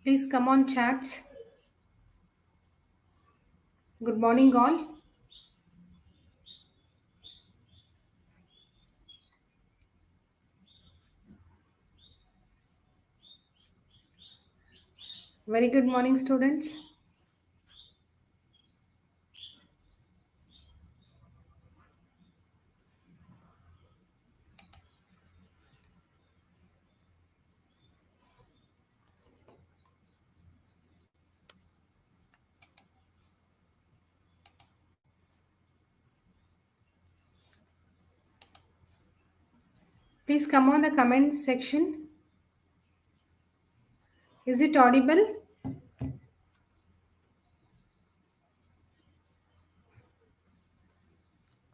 Please come on, chats. Good morning, all. Very good morning, students. Please come on the comment section. Is it audible?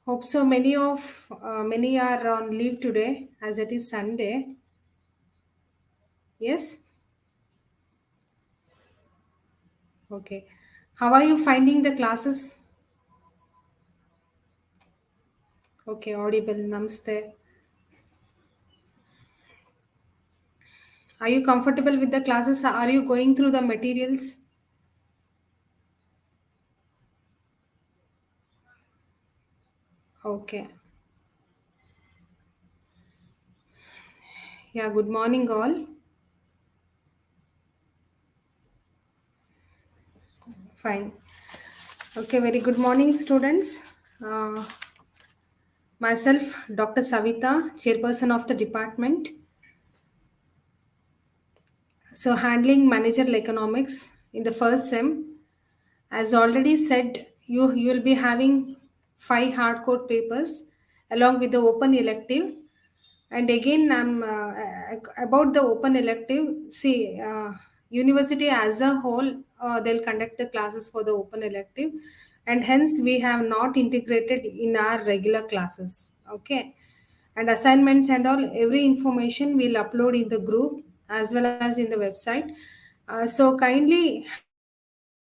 Hope so. Many are on leave today, as it is Sunday. Yes. Okay. How are you finding the classes? Okay, audible. Namaste. Are you comfortable with the classes? Are you going through the materials? Okay. Yeah. Good morning, all. Fine. Okay. Very good morning, students. Uh, Myself, Dr. Savita, chairperson of the department. So, handling managerial economics in the first sem. As already said, you will be having five hardcore papers along with the open elective. And again, about the open elective. See, university as a whole, they'll conduct the classes for the open elective, and hence we have not integrated in our regular classes. Okay, and assignments and all, every information we'll upload in the group as well as in the website. So kindly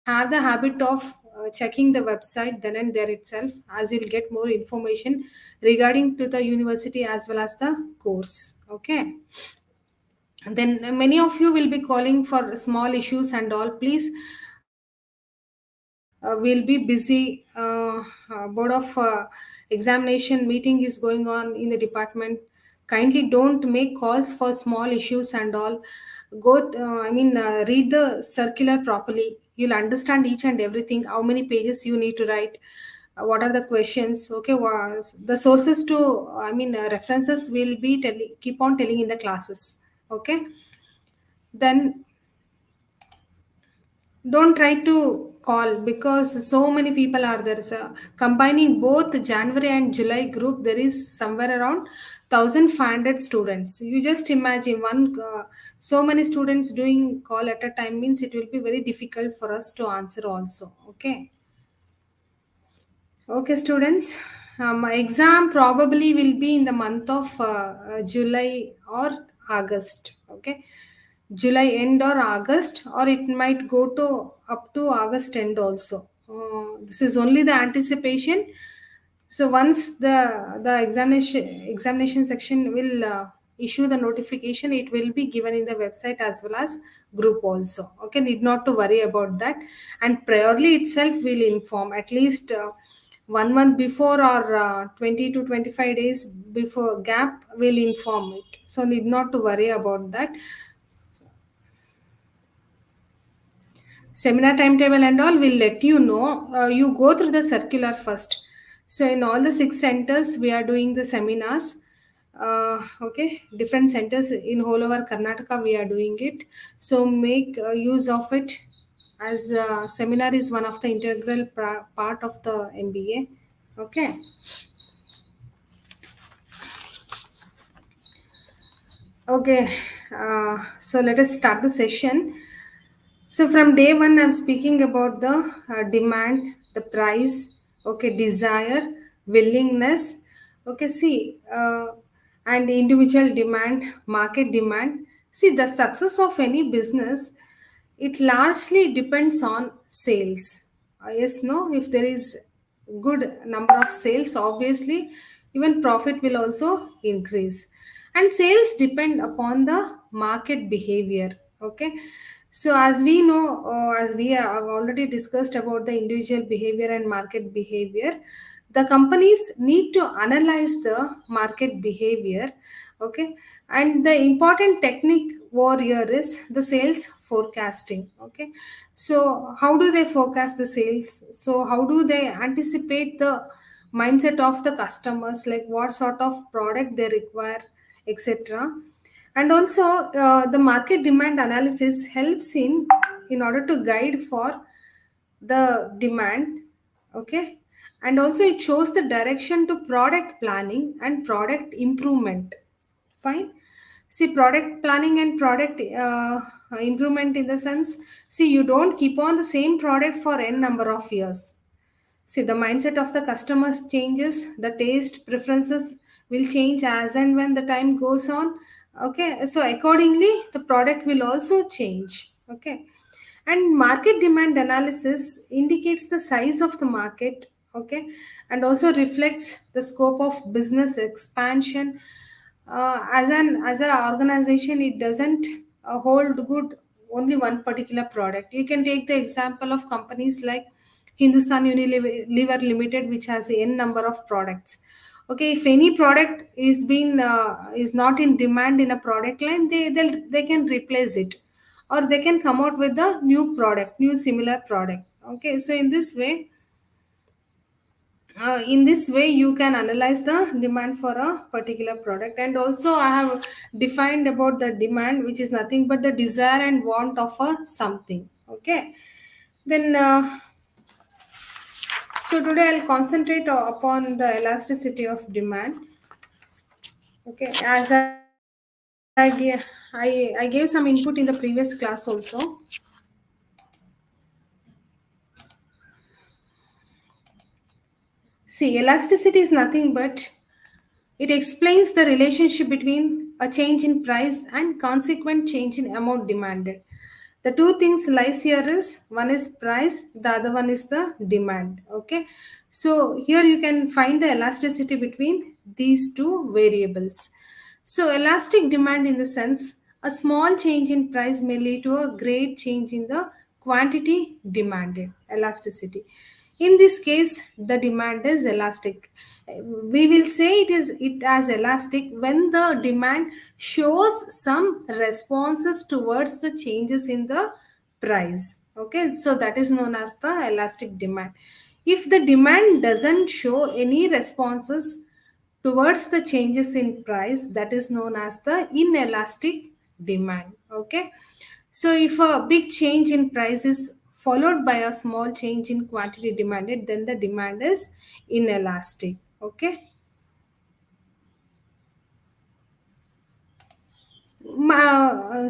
have the habit of checking the website then and there itself, as you'll get more information regarding to the university as well as the course. Okay, then many of you will be calling for small issues and all. Please, we'll be busy. Board of examination meeting is going on in the department. Kindly don't make calls for small issues and all. Read the circular properly. You'll understand each and everything. How many pages you need to write. What are the questions? Okay, the sources to references will be keep on telling in the classes. Okay, then don't try to call because so many people are there. So combining both January and July group, there is somewhere around 1,500 students. You just imagine so many students doing call at a time means it will be very difficult for us to answer also. Okay. Okay, students. My exam probably will be in the month of July or August. Okay, July end or August, or it might go to up to August end also. This is only the anticipation. So once the examination section will issue the notification, it will be given in the website as well as group also. Okay, need not to worry about that. And priorly itself will inform at least 1 month before, or 20 to 25 days before gap will inform it. So need not to worry about that. Seminar timetable and all will let you know. You go through the circular first. So in all the six centers we are doing the seminars. Okay, different centers in whole over Karnataka we are doing it. So make use of it, as seminar is one of the integral part of the MBA. Okay. Okay, so let us start the session. So from day one, I'm speaking about the demand, the price, okay, desire, willingness, okay, see, and individual demand, market demand. See, the success of any business, it largely depends on sales. Yes, no, if there is good number of sales, obviously, even profit will also increase. And sales depend upon the market behavior. Okay, So, as we know, as we have already discussed about the individual behavior and market behavior, the companies need to analyze the market behavior. Okay, and the important technique over here is the sales forecasting. Okay, so how do they forecast the sales? So, how do they anticipate the mindset of the customers, like what sort of product they require, etc. And also the market demand analysis helps in order to guide for the demand. Okay, and also it shows the direction to product planning and product improvement. Fine. See, product planning and product improvement in the sense, see, you don't keep on the same product for n number of years. See, the mindset of the customers changes, the taste preferences will change as and when the time goes on. Okay, so accordingly, the product will also change. Okay, and market demand analysis indicates the size of the market. Okay, and also reflects the scope of business expansion. As an organization, it doesn't hold good only one particular product. You can take the example of companies like Hindustan Unilever Limited, which has n number of products. Okay, if any product is not in demand in a product line, they can replace it, or they can come out with a new product, new similar product. Okay, so in this way you can analyze the demand for a particular product. And also I have defined about the demand, which is nothing but the desire and want of a something. Okay, then so today I'll concentrate upon the elasticity of demand. Okay, as I gave some input in the previous class also. See, elasticity is nothing but it explains the relationship between a change in price and consequent change in amount demanded. The two things lies here is one is price, the other one is the demand. Okay, so here you can find the elasticity between these two variables. So elastic demand in the sense a small change in price may lead to a great change in the quantity demanded. Elasticity. In this case, the demand is elastic. We will say it as elastic when the demand shows some responses towards the changes in the price. Okay, so that is known as the elastic demand. If the demand doesn't show any responses towards the changes in price, that is known as the inelastic demand. Okay, so if a big change in price is followed by a small change in quantity demanded, then the demand is inelastic. Okay,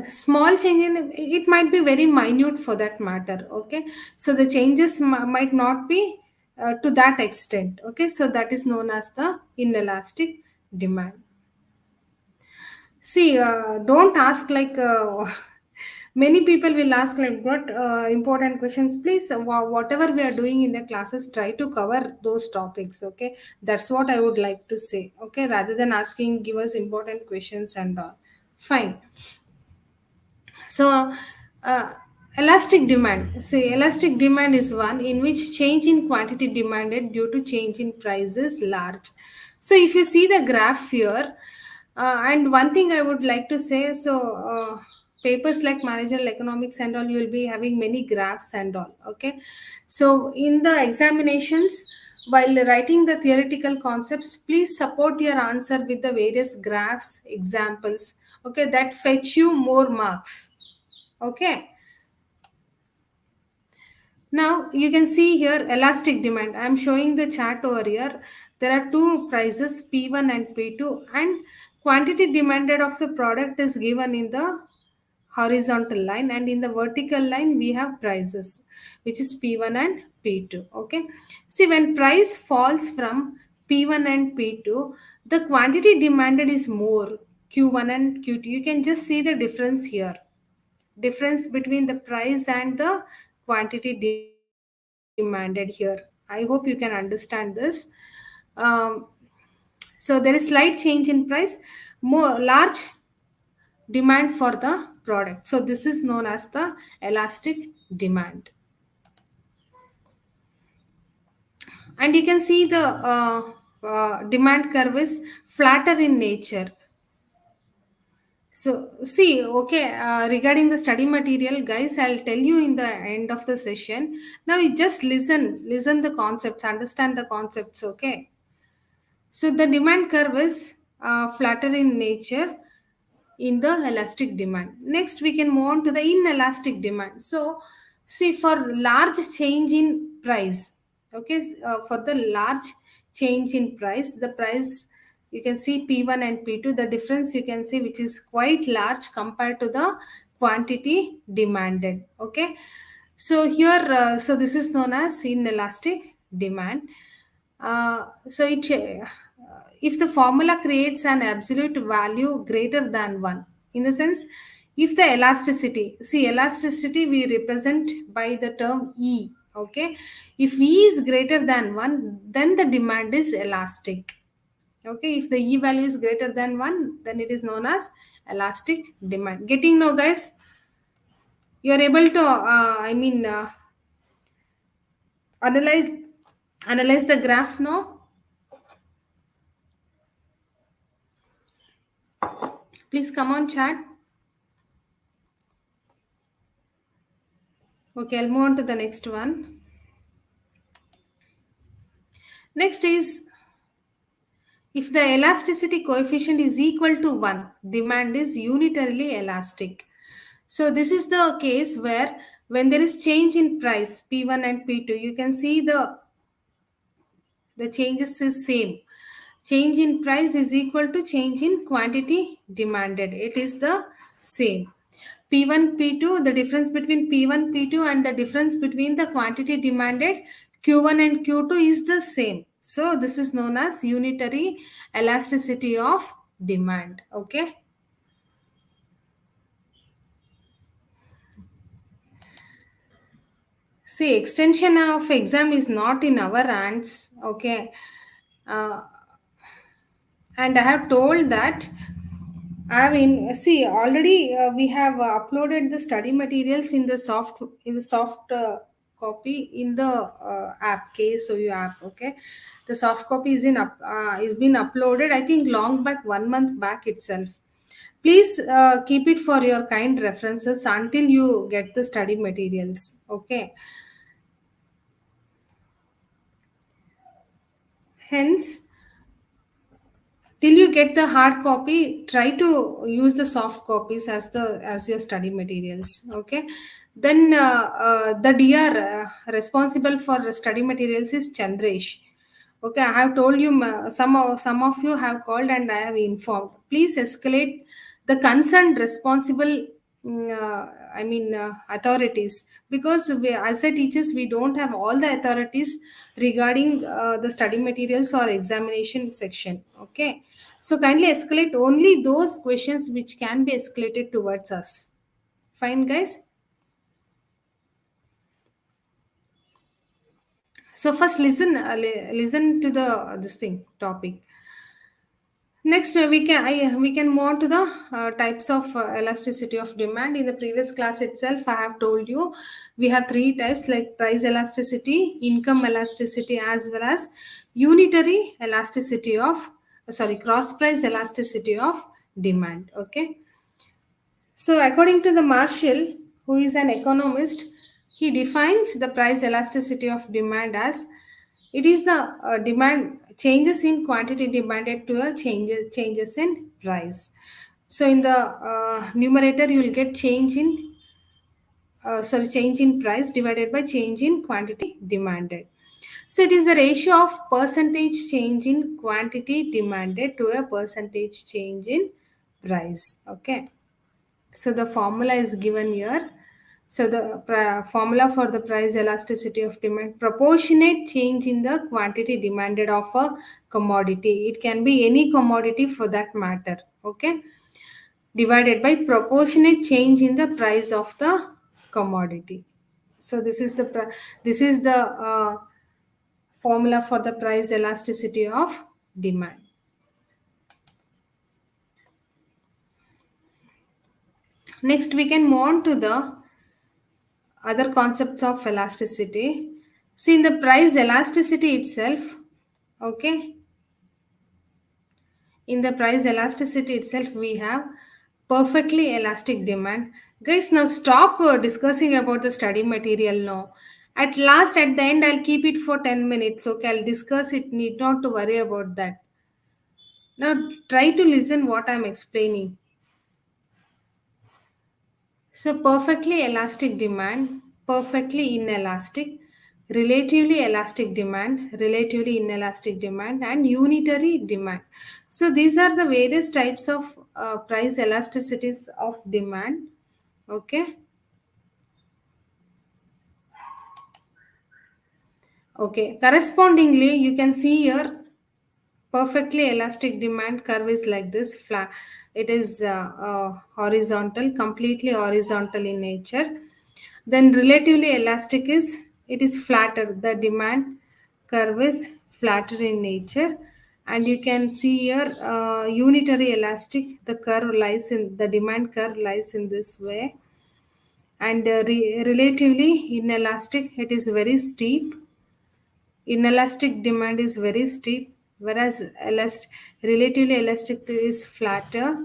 small change in it might be very minute for that matter. Okay, so the changes might not be to that extent. Okay, so that is known as the inelastic demand. See, don't ask like many people will ask like what important questions. Please, whatever we are doing in the classes, try to cover those topics. Okay, that's what I would like to say. Okay, rather than asking, give us important questions and all. Fine. So, uh, elastic demand. See, elastic demand is one in which change in quantity demanded due to change in price is large. So, if you see the graph here, and one thing I would like to say, so papers like managerial economics and all, you will be having many graphs and all. Okay, so in the examinations, while writing the theoretical concepts, please support your answer with the various graphs, examples. Okay, that fetch you more marks. Okay, now you can see here elastic demand. I am showing the chart over here. There are two prices P1 and P2, and quantity demanded of the product is given in the horizontal line, and in the vertical line we have prices, which is P1 and P2. Okay, see, when price falls from P1 and P2, the quantity demanded is more, Q1 and Q2. You can just see the difference here, difference between the price and the quantity demanded here. I hope you can understand this. um, so there is slight change in price, more large demand for the product. So this is known as the elastic demand. And you can see the demand curve is flatter in nature. So see, okay, regarding the study material, guys, I'll tell you in the end of the session. Now you just listen the concepts, understand the concepts, okay? So the demand curve is flatter in nature in the elastic demand. Next, we can move on to the inelastic demand. So see, for large change in price, okay, for the large change in price, the price, you can see P1 and P2, the difference you can see, which is quite large compared to the quantity demanded, okay. So here, so this is known as inelastic demand. If the formula creates an absolute value greater than 1, in the sense, if the elasticity, see, elasticity we represent by the term E, okay. If E is greater than 1, then the demand is elastic, okay. If the E value is greater than 1, then it is known as elastic demand. Getting now, guys? You are able to, analyze analyze the graph now. Please come on, chat. Okay, I'll move on to the next one. Next is, if the elasticity coefficient is equal to 1, demand is unitarily elastic. So this is the case where when there is change in price P1 and P2, you can see the changes is same. Change in price is equal to change in quantity demanded. It is the same. P1, P2, the difference between P1, P2 and the difference between the quantity demanded Q1 and Q2 is the same. So this is known as unitary elasticity of demand. Okay. See, extension of exam is not in our hands. Okay. Uh, and I have told that I mean, see, already we have uploaded the study materials in the soft copy in the app KSOU app. Okay, the soft copy is been uploaded. I think long back, 1 month back itself. Please keep it for your kind references until you get the study materials. Okay. Hence, till you get the hard copy, try to use the soft copies as your study materials, okay. Then the dr responsible for study materials is Chandresh. Okay, I have told you, some of you have called and I have informed. Please escalate the concerned responsible, authorities, because as a teachers we don't have all the authorities regarding the study materials or examination section. Okay, so kindly escalate only those questions which can be escalated towards us. Fine, guys. So first listen to the this thing topic. Next, we can move on to the types of elasticity of demand. In the previous class itself, I have told you we have three types, like price elasticity, income elasticity, as well as unitary elasticity of cross price elasticity of demand. Okay. So, according to the Marshall, who is an economist, he defines the price elasticity of demand as it is the demand changes in quantity demanded to a changes in price. So, in the numerator, you will get change in price divided by change in quantity demanded. So, it is the ratio of percentage change in quantity demanded to a percentage change in price. Okay. So the formula is given here. So the formula for the price elasticity of demand, proportionate change in the quantity demanded of a commodity. It can be any commodity for that matter. Okay, divided by proportionate change in the price of the commodity. So this is the formula for the price elasticity of demand. Next, we can move on to the other concepts of elasticity. See, in the price elasticity itself, okay, in the price elasticity itself, we have perfectly elastic demand. Guys, now stop discussing about the study material now. At last, at the end, I'll keep it for 10 minutes. Okay, I'll discuss it. Need not to worry about that. Now, try to listen what I'm explaining. So, perfectly elastic demand, perfectly inelastic, relatively inelastic demand, and unitary demand. So, these are the various types of price elasticities of demand. Okay. Okay. Correspondingly, you can see here perfectly elastic demand curve is like this flat. It is horizontal, completely horizontal in nature. Then relatively elastic is, it is flatter. The demand curve is flatter in nature. And you can see here unitary elastic, the curve lies in, the demand curve lies in this way. And relatively inelastic, it is very steep. Inelastic demand is very steep, whereas relatively elastic is flatter.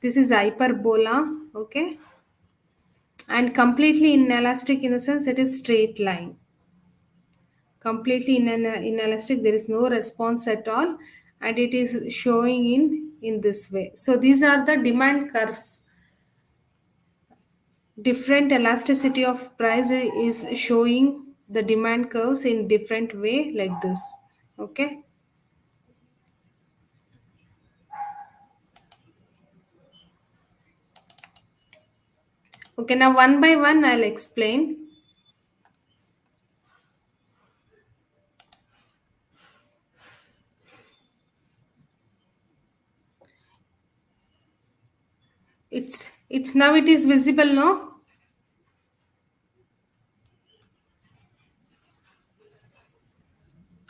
This is hyperbola, okay? And completely inelastic in the sense it is straight line. Completely inelastic, there is no response at all, and it is showing in this way. So these are the demand curves. Different elasticity of price is showing the demand curves in different way like this. Okay. Okay, now one by one I'll explain. It's now it is visible, no?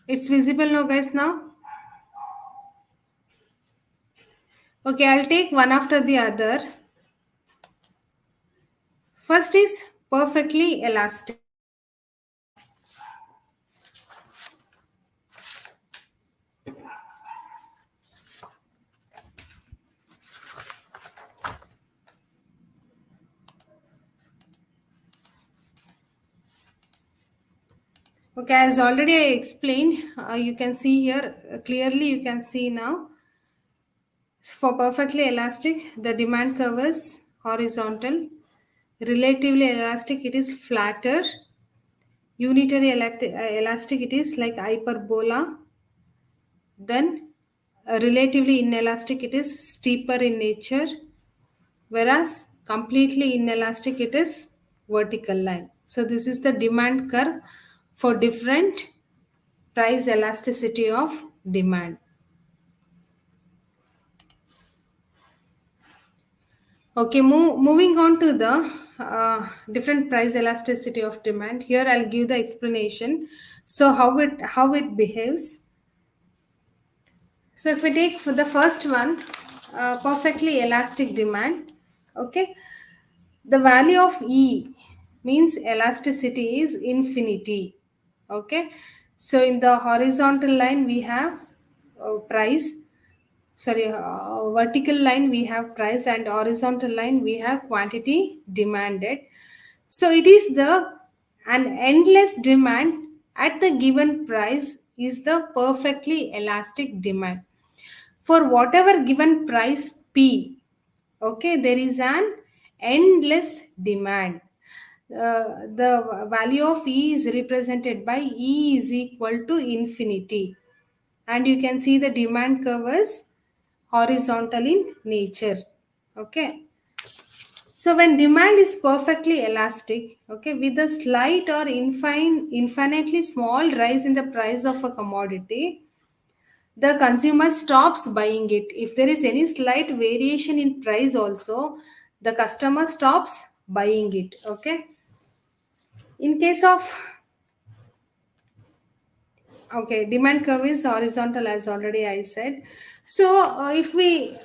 It's visible now, guys, now. Okay, I'll take one after the other. First is perfectly elastic. Okay, as already I explained, you can see here clearly, you can see now. For perfectly elastic, the demand curve is horizontal. Relatively elastic, it is flatter. Unitary elastic, it is like hyperbola. Then relatively inelastic, it is steeper in nature, whereas completely inelastic, it is vertical line. So this is the demand curve for different price elasticity of demand. Okay, moving on to the different price elasticity of demand. Here I'll give the explanation. So how it behaves. So if we take for the first one, perfectly elastic demand, okay, the value of E means elasticity is infinity. Okay, so in the horizontal line we have price. Sorry, vertical line we have price, and horizontal line we have quantity demanded. So it is the an endless demand at the given price is the perfectly elastic demand for whatever given price P. Okay, there is an endless demand. The value of E is represented by E is equal to infinity, and you can see the demand curve is horizontal in nature. Okay, so when demand is perfectly elastic, okay, with a slight or infinitely small rise in the price of a commodity, the consumer stops buying it. If there is any slight variation in price also, the customer stops buying it. Okay, in case of, okay, demand curve is horizontal as already I said. So if we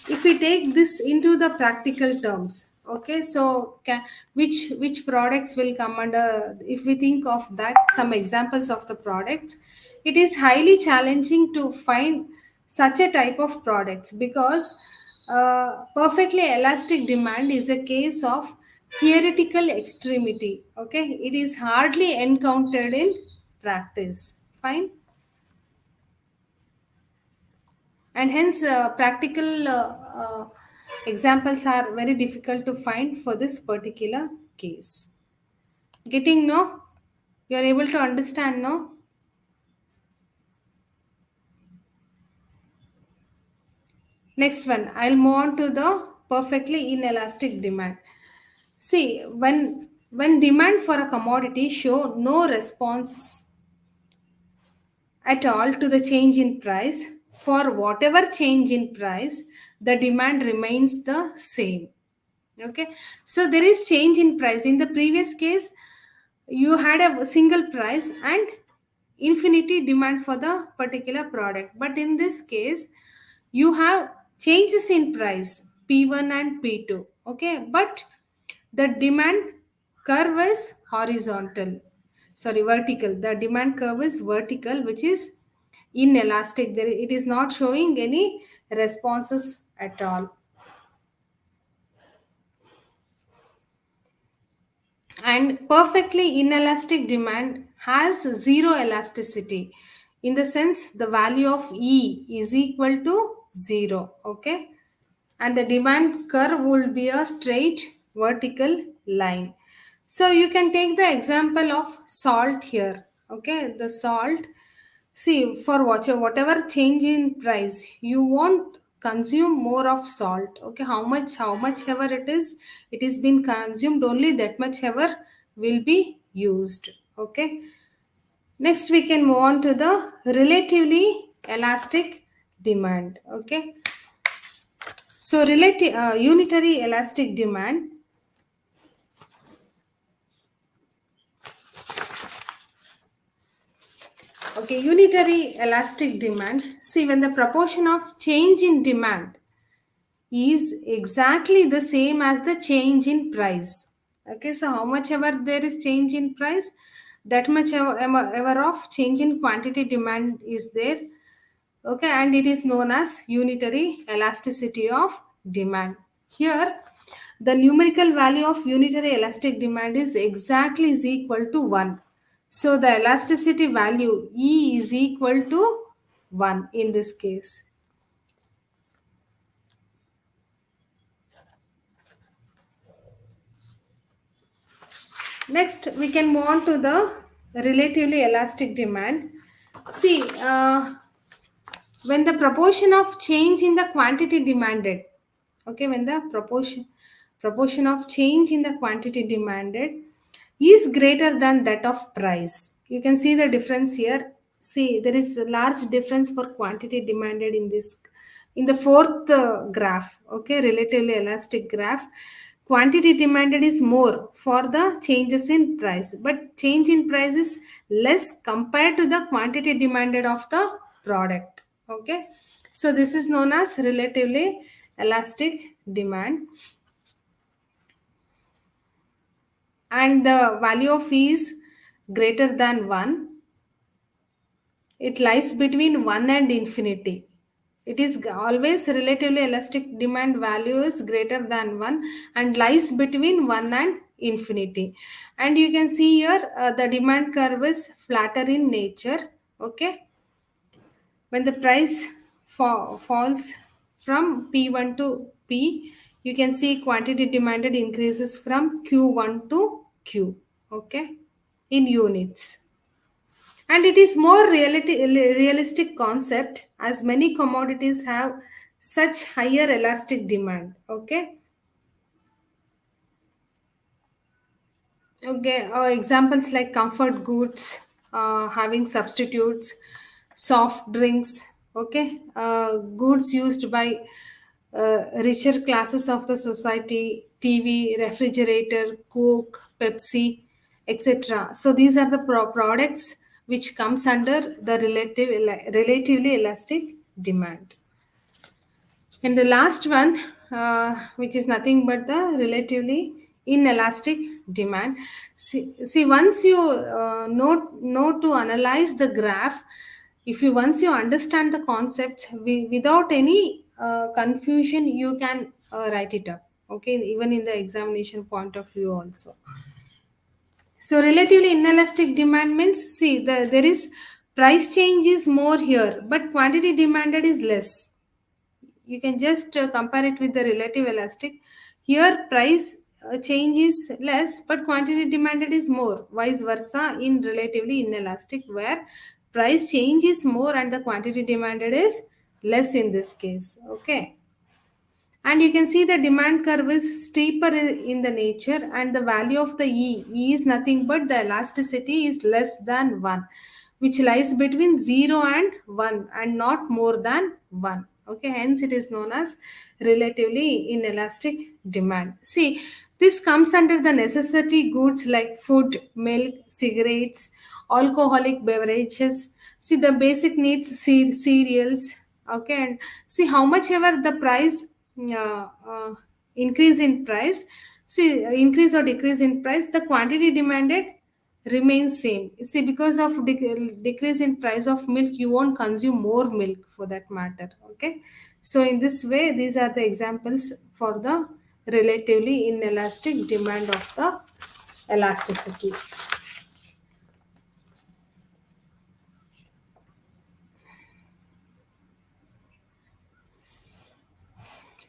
if we take this into the practical terms, okay, so which products will come under, if we think of that, some examples of the products, it is highly challenging to find such a type of products because perfectly elastic demand is a case of theoretical extremity. Okay, it is hardly encountered in practice. Fine. And hence practical examples are very difficult to find for this particular case. Getting no? You're able to understand, no? Next one, I'll move on to the perfectly inelastic demand. See, when demand for a commodity show no response at all to the change in price, for whatever change in price, the demand remains the same. Okay, so there is change in price. In the previous case, you had a single price and infinity demand for the particular product, but in this case you have changes in price p1 and p2. Okay, but the demand curve is horizontal, sorry, vertical. The demand curve is vertical, which is inelastic. There it is not showing any responses at all. And perfectly inelastic demand has zero elasticity, in the sense the value of E is equal to 0. Okay, and the demand curve will be a straight vertical line. So you can take the example of salt here. Okay, the salt, see, for whatever change in price, you won't consume more of salt. Okay, how much ever it is been consumed, only that much ever will be used. Okay. Next, we can move on to the relatively elastic demand. Okay. So relative unitary elastic demand. Okay, unitary elastic demand. See, when the proportion of change in demand is exactly the same as the change in price. Okay, so how much ever there is change in price, that much ever of change in quantity demand is there. Okay, and it is known as unitary elasticity of demand. Here, the numerical value of unitary elastic demand is exactly is equal to 1. So the elasticity value E is equal to 1 in this case. Next, we can move on to the relatively elastic demand. See, when the proportion of change in the quantity demanded, okay, when the proportion of change in the quantity demanded is greater than that of price, you can see the difference here. See, there is a large difference for quantity demanded in this, in the fourth graph. Okay, relatively elastic graph, quantity demanded is more for the changes in price, but change in price is less compared to the quantity demanded of the product. Okay, so this is known as relatively elastic demand, and the value of E is greater than 1. It lies between 1 and infinity. It is always relatively elastic demand value is greater than 1 and lies between 1 and infinity. And you can see here the demand curve is flatter in nature. Okay, when the price falls from P1 to P, you can see quantity demanded increases from Q1 to Q. Okay, in units. And it is more realistic concept, as many commodities have such higher elastic demand. Okay. Okay, examples like comfort goods, having substitutes, soft drinks, okay, goods used by richer classes of the society, TV, refrigerator, Coke, Pepsi, etc. So these are the products which comes under the relatively elastic demand. And the last one, which is nothing but the relatively inelastic demand. See once you know to analyze the graph, if you once you understand the concept without any confusion, you can write it up. Okay, even in the examination point of view also. So relatively inelastic demand means, see, there is price change is more here, but quantity demanded is less. You can just compare it with the relative elastic. Here price change is less, but quantity demanded is more. Vice versa in relatively inelastic, where price change is more and the quantity demanded is less in this case. Okay, and you can see the demand curve is steeper in the nature, and the value of the e is nothing but the elasticity is less than 1, which lies between 0 and 1 and not more than 1. Okay, hence it is known as relatively inelastic demand. See, this comes under the necessity goods like food, milk, cigarettes, alcoholic beverages. See, the basic needs, cereals. Okay, and see how much ever the price increase in price, see, increase or decrease in price, the quantity demanded remains same. See, because of decrease in price of milk, you won't consume more milk for that matter. Okay, so in this way, these are the examples for the relatively inelastic demand of the elasticity.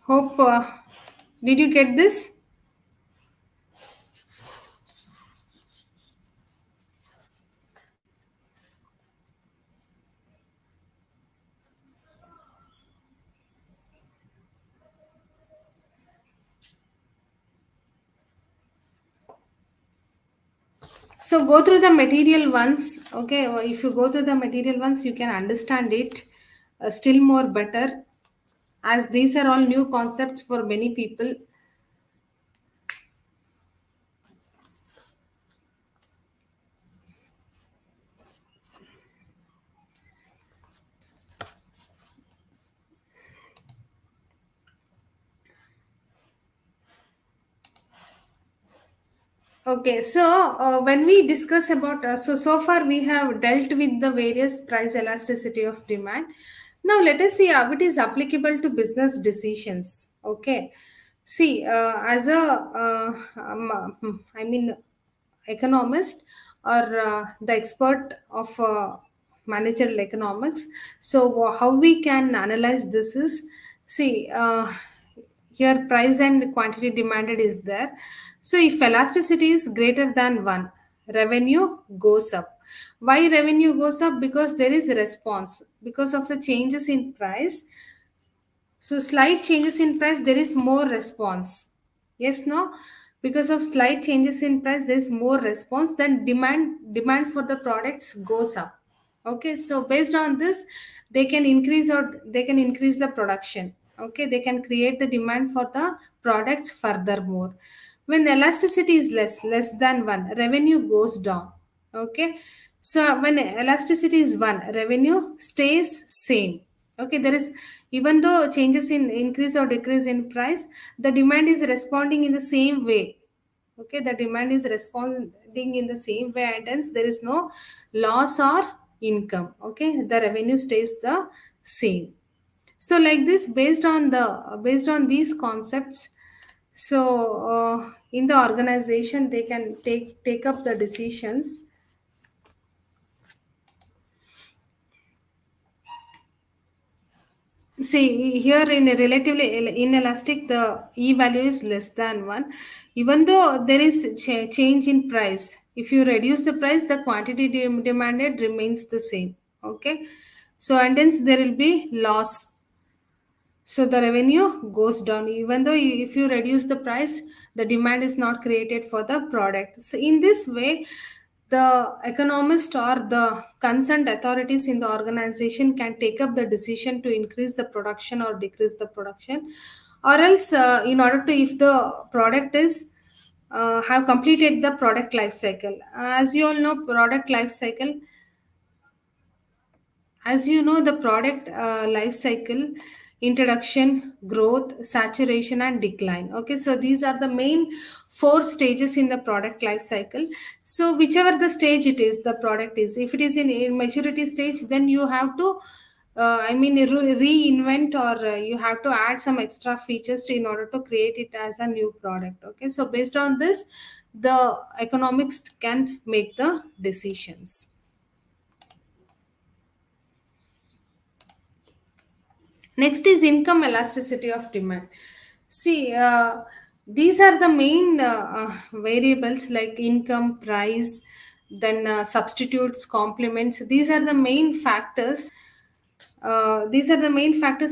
Hope did you get this? So go through the material once. Okay, if you go through the material once, you can understand it still more better, as these are all new concepts for many people. Okay, so when we discuss about so far we have dealt with the various price elasticity of demand. Now let us see how it is applicable to business decisions. Okay, see, as a I mean economist, or the expert of managerial economics. So how we can analyze this is, see, here price and quantity demanded is there. So if elasticity is greater than 1, revenue goes up. Why revenue goes up? Because there is a response because of the changes in price. So slight changes in price, there is more response. Yes, no? Because of slight changes in price, there is more response. Then demand for the products goes up. Okay, so based on this, they can increase the production. Okay, they can create the demand for the products furthermore. When elasticity is less than 1, revenue goes down. Okay, so when elasticity is 1, revenue stays same. Okay, there is, even though changes in increase or decrease in price, the demand is responding in the same way. Okay, the demand is responding in the same way, and hence there is no loss or income. Okay, the revenue stays the same. So like this, based on these concepts, so in the organization they can take up the decisions. See, here in a relatively inelastic, the E value is less than 1. Even though there is change in price, if you reduce the price, the quantity demanded remains the same. Okay. So, and hence there will be loss. So the revenue goes down. Even though if you reduce the price, the demand is not created for the product. So in this way, the economist or the concerned authorities in the organization can take up the decision to increase the production or decrease the production, or else in order to, if the product is have completed the product life cycle. As you all know, product life cycle, as you know, the product life cycle, introduction, growth, saturation, and decline. Okay, so these are the main four stages in the product life cycle. So whichever the stage it is, the product is, if it is in maturity stage, then you have to reinvent, or you have to add some extra features in order to create it as a new product. Okay, so based on this, the economics can make the decisions. Next is income elasticity of demand. See, these are the main variables like income, price, then substitutes, complements. These are the main factors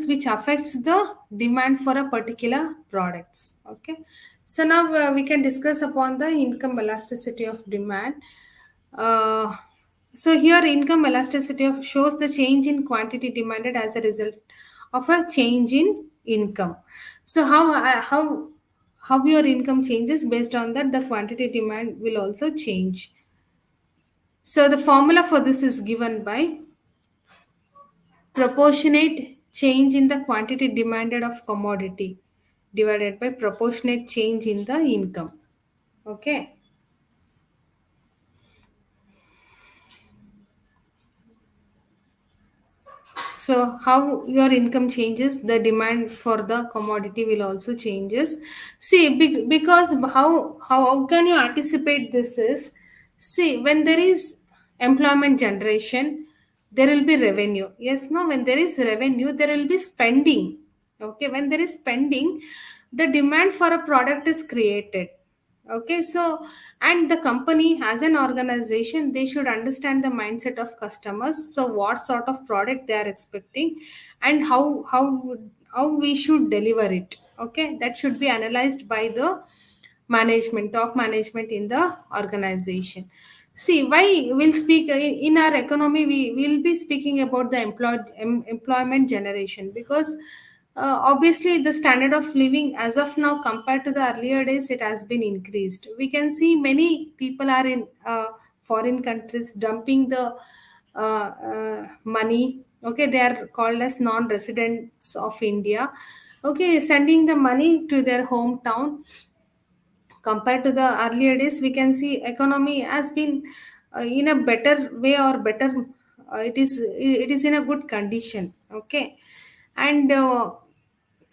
which affects the demand for a particular products. Okay, so now we can discuss upon the income elasticity of demand. uh, so here income elasticity of shows the change in quantity demanded as a result of a change in income. So how your income changes, based on that the quantity demand will also change. So the formula for this is given by proportionate change in the quantity demanded of commodity divided by proportionate change in the income. Okay. So how your income changes, the demand for the commodity will also changes. See, because how can you anticipate this is, see, when there is employment generation, there will be revenue. Yes, no, when there is revenue, there will be spending. Okay, when there is spending, the demand for a product is created. Okay, so, and the company as an organization, they should understand the mindset of customers. So what sort of product they are expecting, and how we should deliver it. Okay, that should be analyzed by the management, top management in the organization. See, why we'll speak in our economy, we will be speaking about the employment generation, because obviously the standard of living as of now compared to the earlier days, it has been increased. We can see many people are in foreign countries dumping the money. Okay, they are called as non-residents of India. Okay, sending the money to their hometown. Compared to the earlier days, we can see economy has been in a better way, or better, it is in a good condition. Okay, and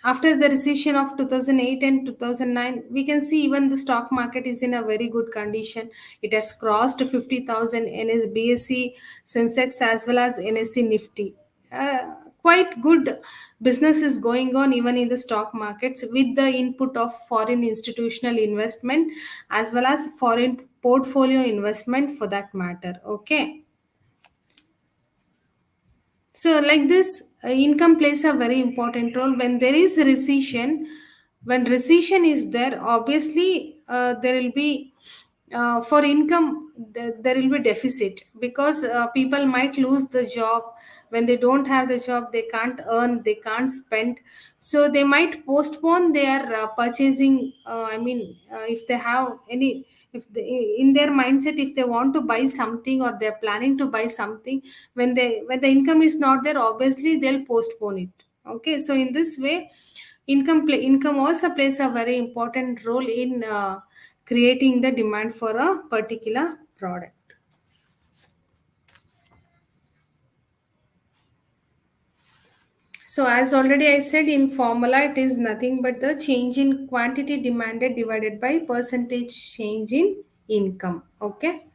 after the recession of 2008 and 2009, we can see even the stock market is in a very good condition. It has crossed 50,000 BSE Sensex as well as NSE Nifty. Quite good business is going on even in the stock markets, with the input of foreign institutional investment as well as foreign portfolio investment for that matter. Okay, so, like this, income plays a very important role when there is recession. When recession is there, obviously there will be for income there will be deficit, because people might lose the job. When they don't have the job, they can't earn, they can't spend, so they might postpone their purchasing. If they have any, if they, in their mindset, if they want to buy something or they're planning to buy something, when the income is not there, obviously they'll postpone it. Okay, so in this way, income also plays a very important role in creating the demand for a particular product. So as already I said, in formula it is nothing but the change in quantity demanded divided by percentage change in income. Okay,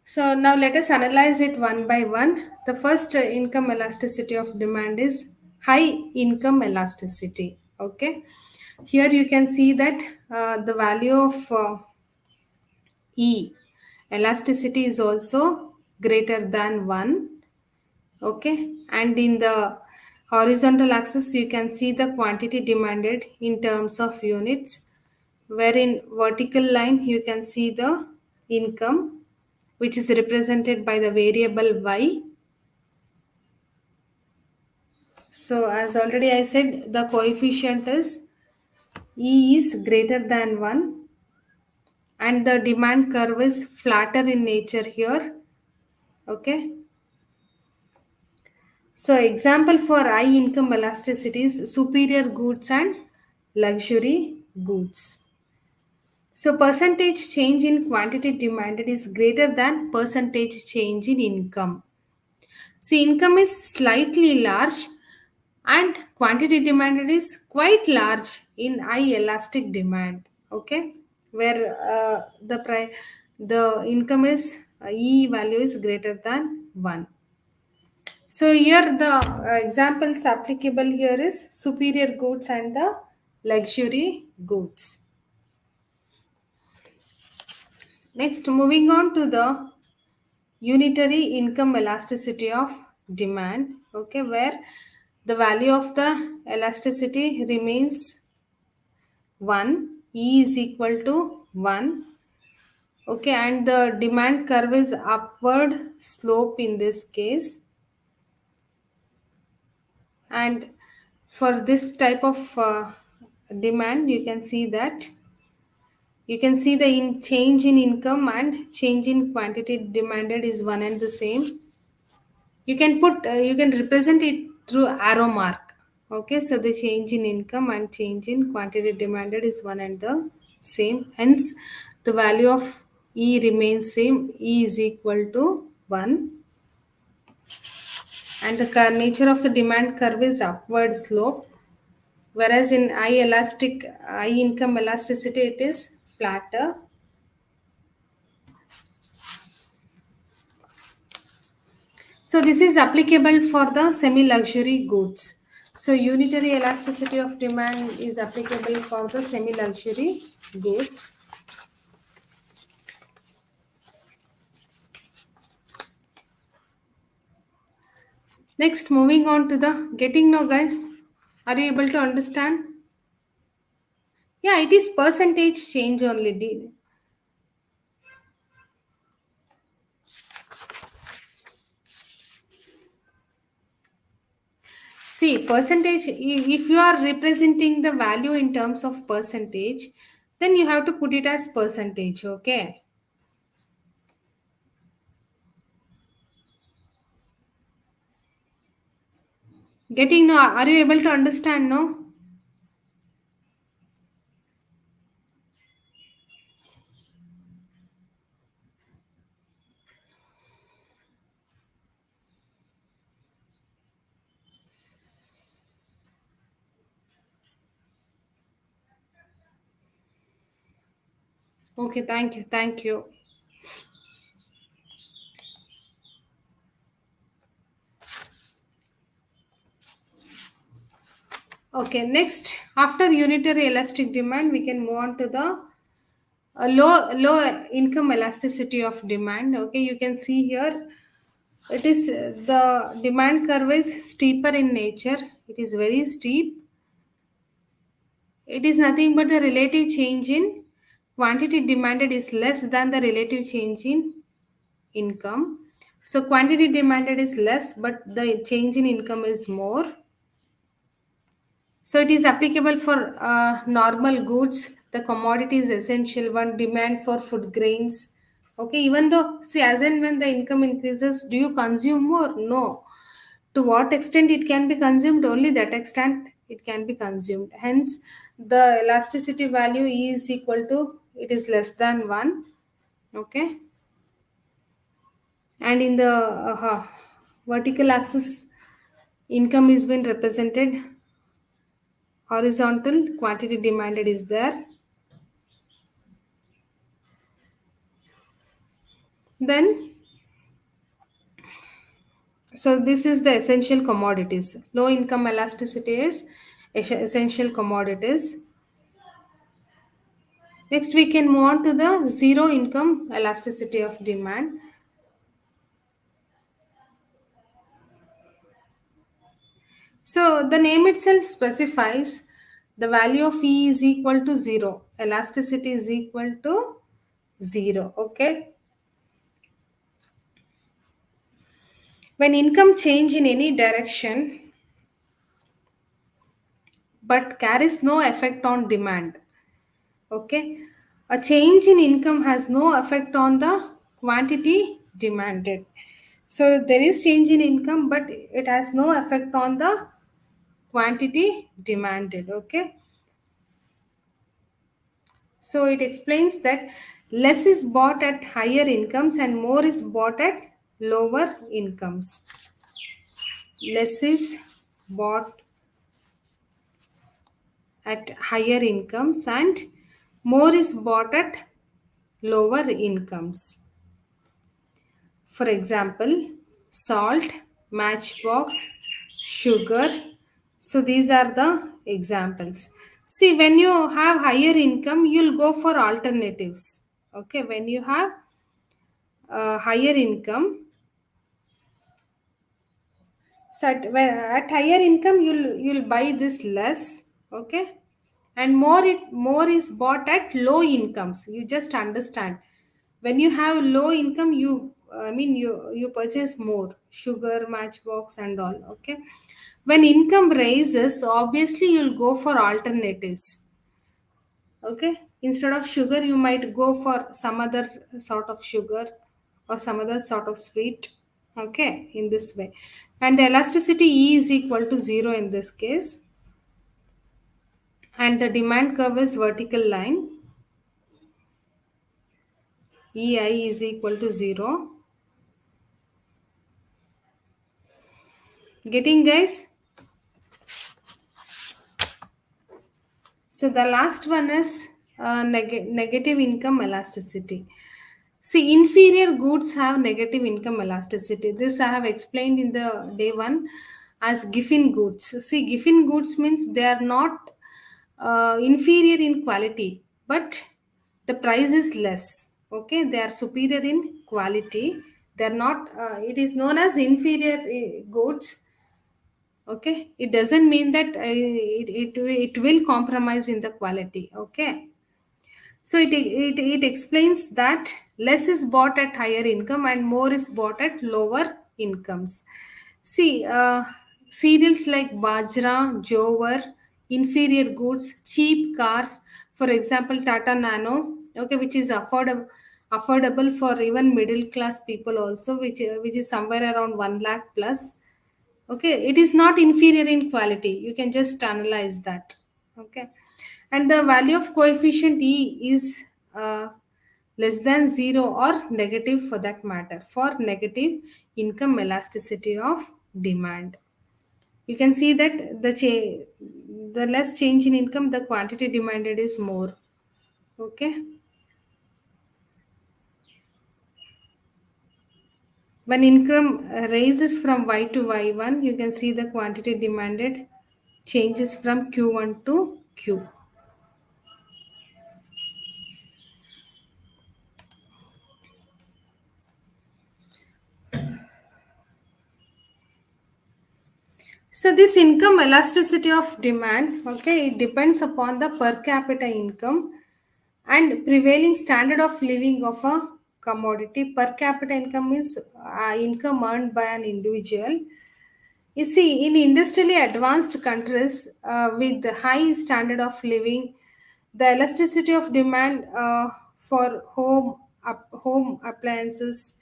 so now let us analyze it one by one. The first income elasticity of demand is high income elasticity. Okay, here you can see that the value of E elasticity is also greater than 1. Okay, and in the horizontal axis you can see the quantity demanded in terms of units, where in vertical line you can see the income, which is represented by the variable y. So as already I said, the coefficient is E is greater than 1, and the demand curve is flatter in nature here. Okay, So example for high income elasticity is superior goods and luxury goods. So percentage change in quantity demanded is greater than percentage change in income. See, income is slightly large and quantity demanded is quite large in high elastic demand. Okay, where the income is E value is greater than 1. So here the examples applicable here is superior goods and the luxury goods. Next, moving on to the unitary income elasticity of demand. Okay, where the value of the elasticity remains 1, E is equal to 1. Okay, and the demand curve is upward slope in this case. And for this type of demand, you can see the change in income and change in quantity demanded is one and the same. You can represent it through arrow mark. Okay, so the change in income and change in quantity demanded is one and the same, hence the value of E remains same. E is equal to 1, and the nature of the demand curve is upward slope, whereas in high income elasticity it is flatter. So this is applicable for the semi-luxury goods. So unitary elasticity of demand is applicable for the semi-luxury goods. Next, moving on to the getting now, guys. Are you able to understand? Yeah, it is percentage change only. See, percentage, if you are representing the value in terms of percentage, then you have to put it as percentage, okay? Getting now, are you able to understand no? Okay, thank you, thank you. Okay, next, after unitary elastic demand, we can move on to the low income elasticity of demand. Okay, you can see here it is the demand curve is steeper in nature. It is very steep. It is nothing but the relative change in quantity demanded is less than the relative change in income. So quantity demanded is less, but the change in income is more. So it is applicable for normal goods. The commodity is essential one. Demand for food grains. Okay, even though see as and when the income increases, do you consume more? No. To what extent it can be consumed? Only that extent it can be consumed. Hence, the elasticity value is equal to it is less than 1. Okay, and in the vertical axis, income is been represented horizontal. Quantity demanded is there. Then, so this is the essential commodities. Low income elasticity is essential commodities. Next, we can move on to the zero income elasticity of demand. So the name itself specifies the value of E is equal to 0. Elasticity is equal to 0. Okay. When income change in any direction but carries no effect on demand. Okay. A change in income has no effect on the quantity demanded. So there is change in income, but it has no effect on the quantity demanded. Okay. So it explains that less is bought at higher incomes and more is bought at lower incomes. Less is bought at higher incomes and more is bought at lower incomes. For example, salt, matchbox, sugar. So these are the examples. See, when you have higher income, you'll go for alternatives. Okay, when you have higher income, so at higher income, you'll buy this less. Okay, and more is bought at low incomes. You just understand, when you have low income, you purchase more sugar, matchbox and all. Okay, when income raises, obviously you'll go for alternatives. Okay, instead of sugar you might go for some other sort of sugar or some other sort of sweet. Okay, in this way. And the elasticity E is equal to 0 in this case, and the demand curve is vertical line. EI is equal to 0. Getting, guys? So the last one is negative income elasticity. See, inferior goods have negative income elasticity. This I have explained in the day one as Giffen goods. See, Giffen goods means they are not inferior in quality, but the price is less. Okay, they are superior in quality. They are not. It is known as inferior goods. Okay, it doesn't mean that it will compromise in the quality. Okay, so it explains that less is bought at higher income and more is bought at lower incomes. See, cereals like bajra, jowar, inferior goods, cheap cars, for example, Tata Nano, okay, which is affordable for even middle class people also, which is somewhere around 1 lakh plus. Okay, it is not inferior in quality. You can just analyze that. Okay, and the value of coefficient E is less than 0 or negative for that matter, for negative income elasticity of demand. You can see that the less change in income, the quantity demanded is more. Okay, when income raises from Y to Y1, you can see the quantity demanded changes from Q1 to Q. So this income elasticity of demand, okay, it depends upon the per capita income and prevailing standard of living of a commodity. Per capita income is income earned by an individual. You see, in industrially advanced countries with the high standard of living, the elasticity of demand for home appliances,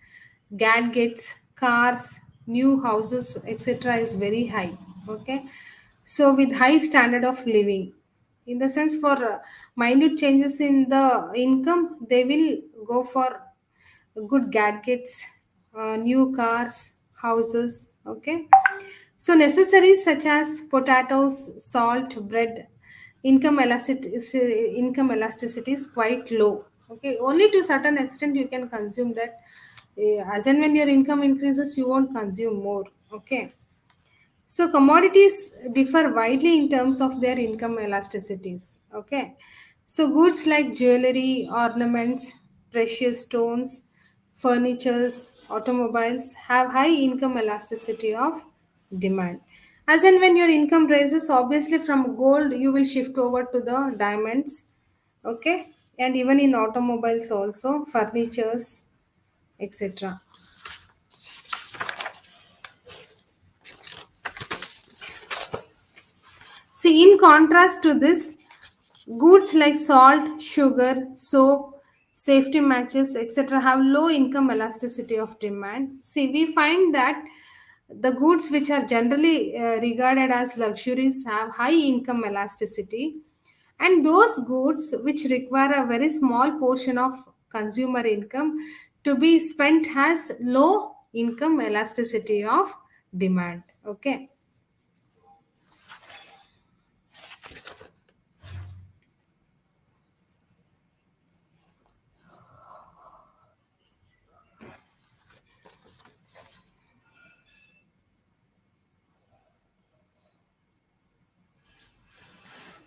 gadgets, cars, new houses, etc., is very high. Okay, so with high standard of living, in the sense for minute changes in the income, they will go for good gadgets, new cars, houses. Okay, so necessaries such as potatoes, salt, bread, income elasticity is quite low. Okay, only to certain extent you can consume that. As and when your income increases, you won't consume more. Okay, so commodities differ widely in terms of their income elasticities. Okay. So goods like jewelry, ornaments, precious stones, furnitures, automobiles have high income elasticity of demand. As and when your income rises, obviously from gold you will shift over to the diamonds. Okay. And even in automobiles also, furnitures, etc. See, in contrast to this, goods like salt, sugar, soap, safety matches, etc., have low income elasticity of demand. See, we find that the goods which are generally regarded as luxuries have high income elasticity, and those goods which require a very small portion of consumer income to be spent has low income elasticity of demand. Okay.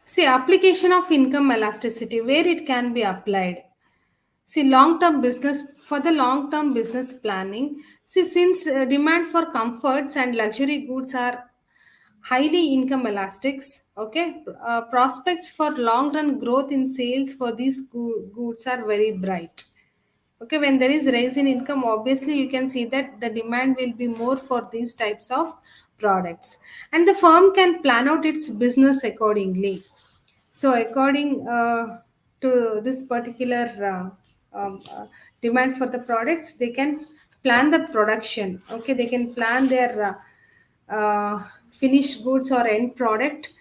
See, application of income elasticity, where it can be applied. See, long term business, for the long term business planning. See, since demand for comforts and luxury goods are highly income elastics, okay, prospects for long run growth in sales for these goods are very bright. Okay, when there is rise in income, obviously you can see that the demand will be more for these types of products, and the firm can plan out its business accordingly. So, according to this particular demand for the products, they can plan the production. Okay, they can plan their finished goods or end product.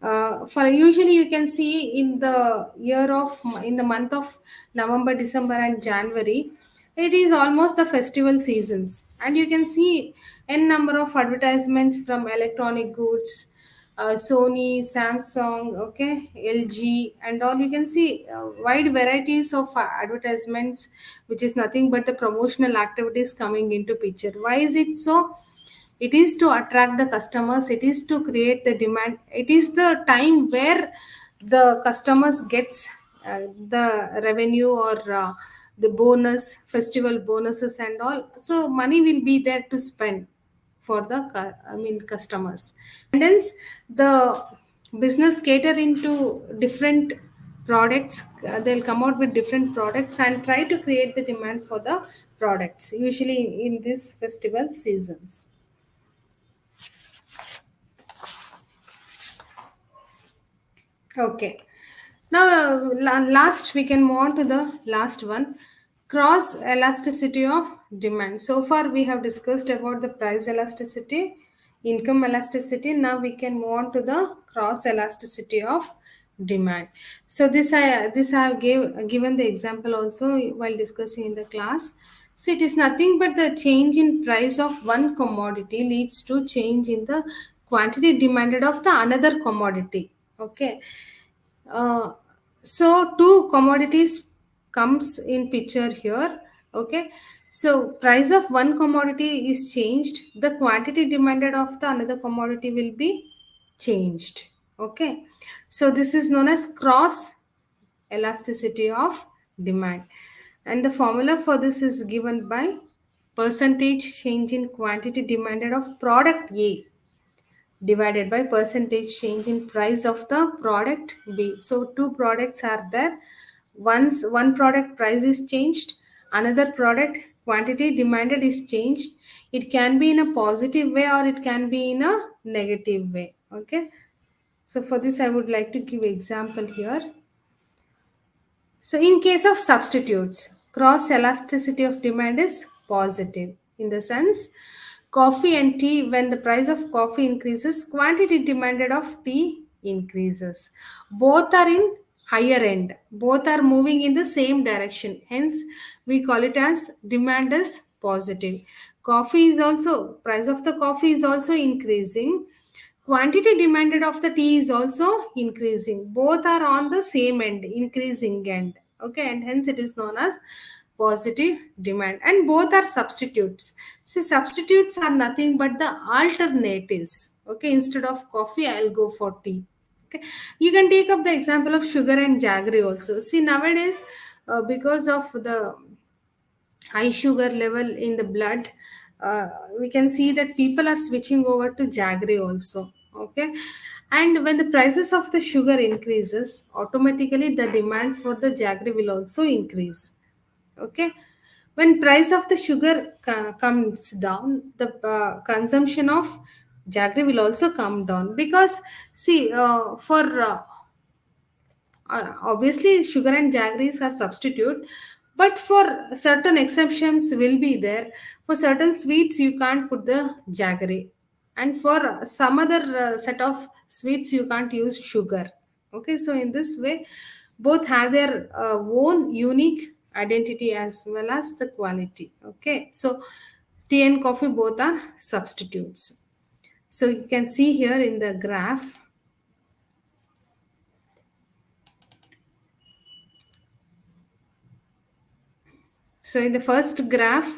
For usually, you can see in the in the month of November, December, and January, it is almost the festival seasons, and you can see n number of advertisements from electronic goods, Sony, Samsung, okay, LG, and all. You can see wide varieties of advertisements, which is nothing but the promotional activities coming into picture. Why is it so? It is to attract the customers. It is to create the demand. It is the time where the customers gets the revenue or the bonus, festival bonuses and all. So money will be there to spend for the customers, and hence the business cater into different products. They'll come out with different products and try to create the demand for the products, usually in these festival seasons. Okay. Now, last we can move on to the last one, cross elasticity of demand. So far, we have discussed about the price elasticity, income elasticity. Now we can move on to the cross elasticity of demand. So this I have given the example also while discussing in the class. So it is nothing but the change in price of one commodity leads to change in the quantity demanded of the another commodity. Okay. uh, so two commodities comes in picture here. Okay, so price of one commodity is changed, the quantity demanded of the another commodity will be changed. Okay, so this is known as cross elasticity of demand, and the formula for this is given by percentage change in quantity demanded of product A divided by percentage change in price of the product B. So two products are there. Once one product price is changed, another product quantity demanded is changed. It can be in a positive way or it can be in a negative way. Okay. So for this, I would like to give example here. So, in case of substitutes, cross elasticity of demand is positive in the sense coffee and tea, when the price of coffee increases, quantity demanded of tea increases. Both are in higher end, both are moving in the same direction. Hence, we call it as demand is positive. Coffee is also, price of the coffee is also increasing, quantity demanded of the tea is also increasing. Both are on the same end, increasing end. Okay, and hence it is known as positive demand. And both are substitutes. See, substitutes are nothing but the alternatives. Okay, instead of coffee, I'll go for tea. Okay, you can take up the example of sugar and jaggery also. See, nowadays, because of the high sugar level in the blood, we can see that people are switching over to jaggery also. Okay, and when the prices of the sugar increases, automatically the demand for the jaggery will also increase. Okay, when price of the sugar comes down, the consumption of jaggery will also come down, because see, for obviously sugar and jaggeries are substitute, But for certain exceptions will be there. For certain sweets you can't put the jaggery, and for some other set of sweets you can't use sugar. Okay, so in this way both have their own unique identity as well as the quality. Okay, so tea and coffee both are substitutes. So you can see here in the graph. So in the first graph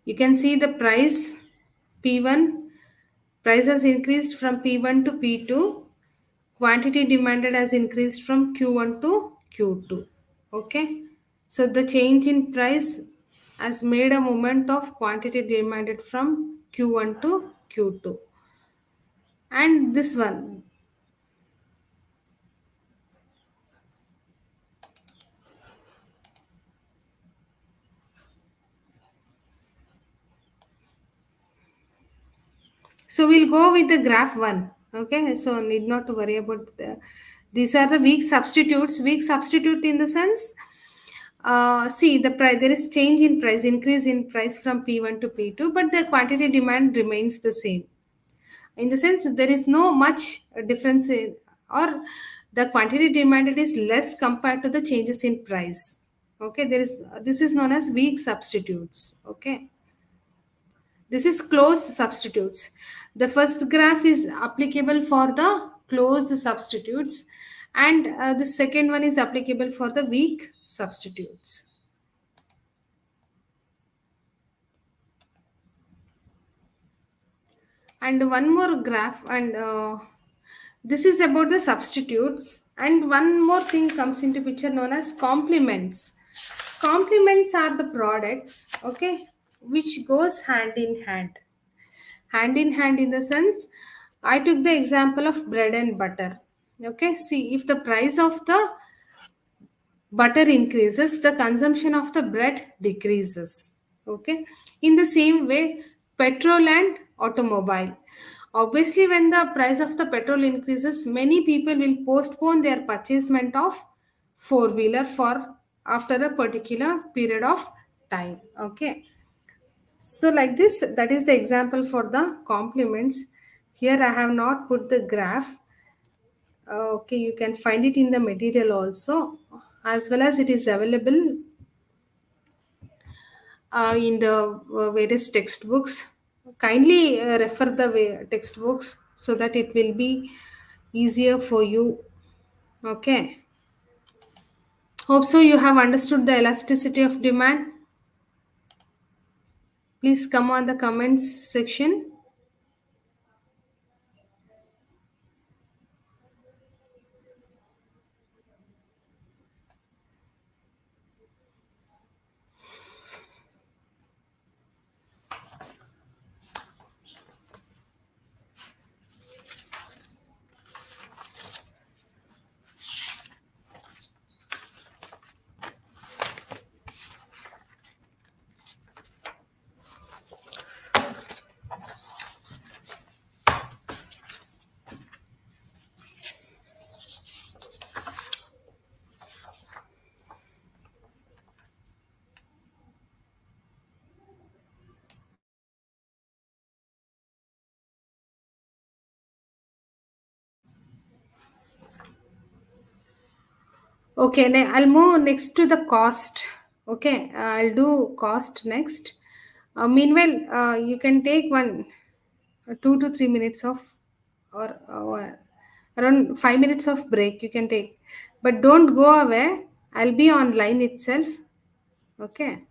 you can see the price P1. Price has increased from P1 to P2. Quantity demanded has increased from Q1 to Q2. Okay. So the change in price has made a movement of quantity demanded from Q1 to Q2. And this one. So we'll go with the graph one. Okay. So need not to worry about these are the weak substitutes. Weak substitute in the sense, see the price, there is change in price, increase in price from P1 to P2, but the quantity demand remains the same. In the sense there is no much difference in, or the quantity demanded is less compared to the changes in price. Okay, there is, this is known as weak substitutes. Okay, this is close substitutes. The first graph is applicable for the closed substitutes, and the second one is applicable for the weak substitutes. And one more graph, and this is about the substitutes, and one more thing comes into picture known as complements. Complements are the products, okay, which goes hand in hand. Hand in hand in the sense, I took the example of bread and butter. Okay, see, if the price of the butter increases, the consumption of the bread decreases. Okay, in the same way, petrol and automobile. Obviously, when the price of the petrol increases, many people will postpone their purchasement of four wheeler for after a particular period of time. Okay, so like this, that is the example for the complements. Here I have not put the graph. Okay, you can find it in the material also, as well as it is available in the various textbooks. Kindly refer the textbooks so that it will be easier for you. Okay, hope so you have understood the elasticity of demand. Please come on the comments section. Okay, I'll move next to the cost. Okay, I'll do cost next. Meanwhile, you can take 2 to 3 minutes of, or around 5 minutes of break. You can take, but don't go away. I'll be online itself. Okay.